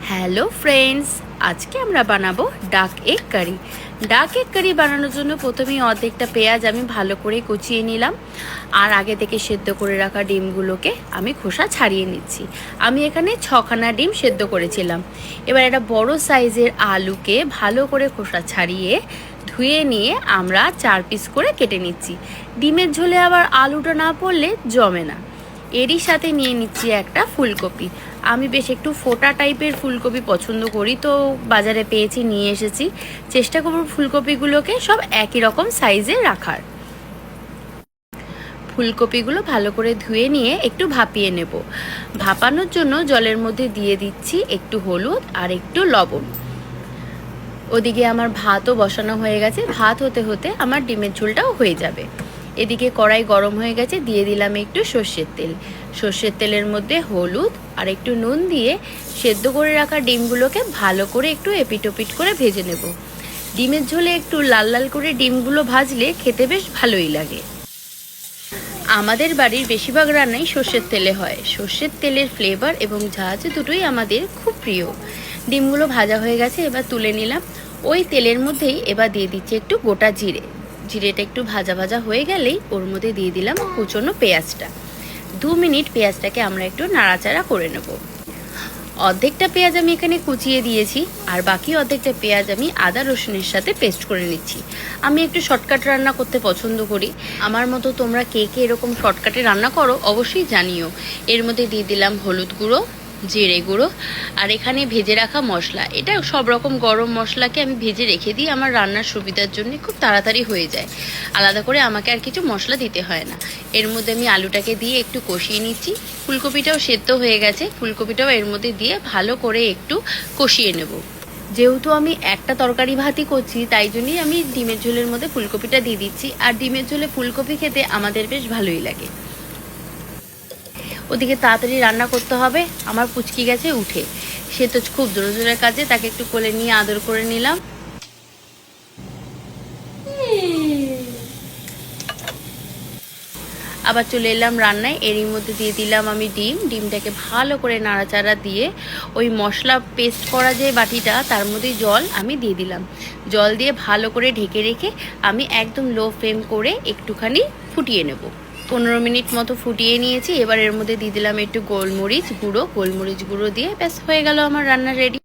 Hello friends, আজকে আমরা বানাবো ডাক এগ কারি। ডাক এগ কারি বানানোর জন্য প্রথমেই অর্ধেকটা পেঁয়াজ আমি ভালো করে কুচিয়ে নিলাম, আর আগে থেকে সেদ্ধ করে রাখা ডিমগুলোকে আমি খোসা ছাড়িয়ে নিচ্ছি। আমি এখানে 6খানা ডিম সেদ্ধ করেছিলাম। এবার একটা বড় সাইজের আলুকে ভালো করে খোসা ছাড়িয়ে ধুয়ে নিয়ে আমরা 4 পিস করে কেটে নিচ্ছি। ডিমের ঝোলে আবার আলুটা না পড়লে জমে না। এরই সাথে নিয়ে নিচ্ছি একটা ফুলকপি। আমি বেশ একটু ফোটা টাইপের ফুলকপি পছন্দ করি, তো বাজারে পেয়েছি, নিয়ে এসেছি। চেষ্টা করব ফুলকপিগুলোকে সব একই রকম সাইজে রাখার। ফুলকপিগুলো ভালো করে ধুয়ে নিয়ে একটু ভাপিয়ে নেব। ভাপানোর জন্য জলের মধ্যে দিয়ে দিচ্ছি একটু হলুদ আর একটু লবণ। ওদিকে আমার ভাতও বসানো হয়ে গেছে, ভাত হতে হতে আমার ডিমের ঝোলটাও হয়ে যাবে। এদিকে কড়াই গরম হয়ে গেছে, দিয়ে দিলাম একটু সর্ষের তেল। সর্ষের তেলের মধ্যে হলুদ আর একটু নুন দিয়ে সেদ্ধ করে রাখা ডিমগুলোকে ভালো করে একটু এপিটোপিট করে ভেজে নেব। ডিমের ঝোলে একটু লাল লাল করে ডিমগুলো ভাজলে খেতে বেশ ভালোই লাগে। আমাদের বাড়ির বেশিরভাগ রান্নাই সর্ষের তেলে হয়। সর্ষের তেলের ফ্লেভার এবং ঝাঁঝ দুটোই আমাদের খুব প্রিয়। ডিমগুলো ভাজা হয়ে গেছে, এবার তুলে নিলাম। ওই তেলের মধ্যেই এবার দিয়ে দিচ্ছি একটু গোটা জিরে। জিরেটা একটু ভাজা ভাজা হয়ে গেলেই ওর মধ্যে দিয়ে দিলাম কুচনো পেঁয়াজটা। 2 মিনিট পেঁয়াজটাকে আমরা একটু নাড়াচাড়া করে নেব। অর্ধেকটা পেঁয়াজ আমি এখানে কুচিয়ে দিয়েছি, আর বাকি অর্ধেকটা পেঁয়াজ আমি আদা রসুনের সাথে পেস্ট করে নিচ্ছি। আমি একটু শর্টকাট রান্না করতে পছন্দ করি। আমার মতো তোমরা কে কে এরকম শর্টকাটে রান্না করো অবশ্যই জানিও। এর মধ্যে দিয়ে দিলাম হলুদ গুঁড়ো, জিরে গুঁড়ো, আর এখানে ভেজে রাখা মশলা। এটা সব রকম গরম মশলাকে আমি ভেজে রেখে দিই, আমার রান্নার সুবিধার জন্য খুব তাড়াতাড়ি হয়ে যায়। আলাদা করে আমাকে আর কিছু মশলা দিতে হয় না। এর মধ্যে আমি আলুটাকে দিয়ে একটু কষিয়ে নিচ্ছি। ফুলকপিটাও সেদ্ধ হয়ে গেছে, ফুলকপিটাও এর মধ্যে দিয়ে ভালো করে একটু কষিয়ে নেব। যেহেতু আমি একটা তরকারি ভাতই করছি, তাই জন্যই আমি ডিমের ঝোলের মধ্যে ফুলকপিটা দিয়ে দিচ্ছি। আর ডিমের ঝোলে ফুলকপি খেতে আমাদের বেশ ভালোই লাগে। ওদিকে তাড়াতাড়ি রান্না করতে হবে। আমার পুচকি গেছে উঠে, সে তো খুব জোরে জোরে কাজে, তাকে একটু কোলে নিয়ে আদর করে নিলাম। আবার চলে এলাম রান্নায়। এরই মধ্যে দিয়ে দিলাম আমি ডিমটাকে ভালো করে নাড়াচাড়া দিয়ে ওই মশলা পেস্ট করা যে বাটিটা, তার মধ্যে জল আমি দিয়ে দিলাম। জল দিয়ে ভালো করে ঢেকে রেখে আমি একদম লো ফ্লেম করে একটুখানি ফুটিয়ে নেব। 15 মিনিট মতো ফুটিয়ে নিয়েছি। এবার এর মধ্যে দিয়ে দিলাম একটু গোলমরিচ গুঁড়ো দিয়ে ব্যাস হয়ে গেল আমার রান্না রেডি।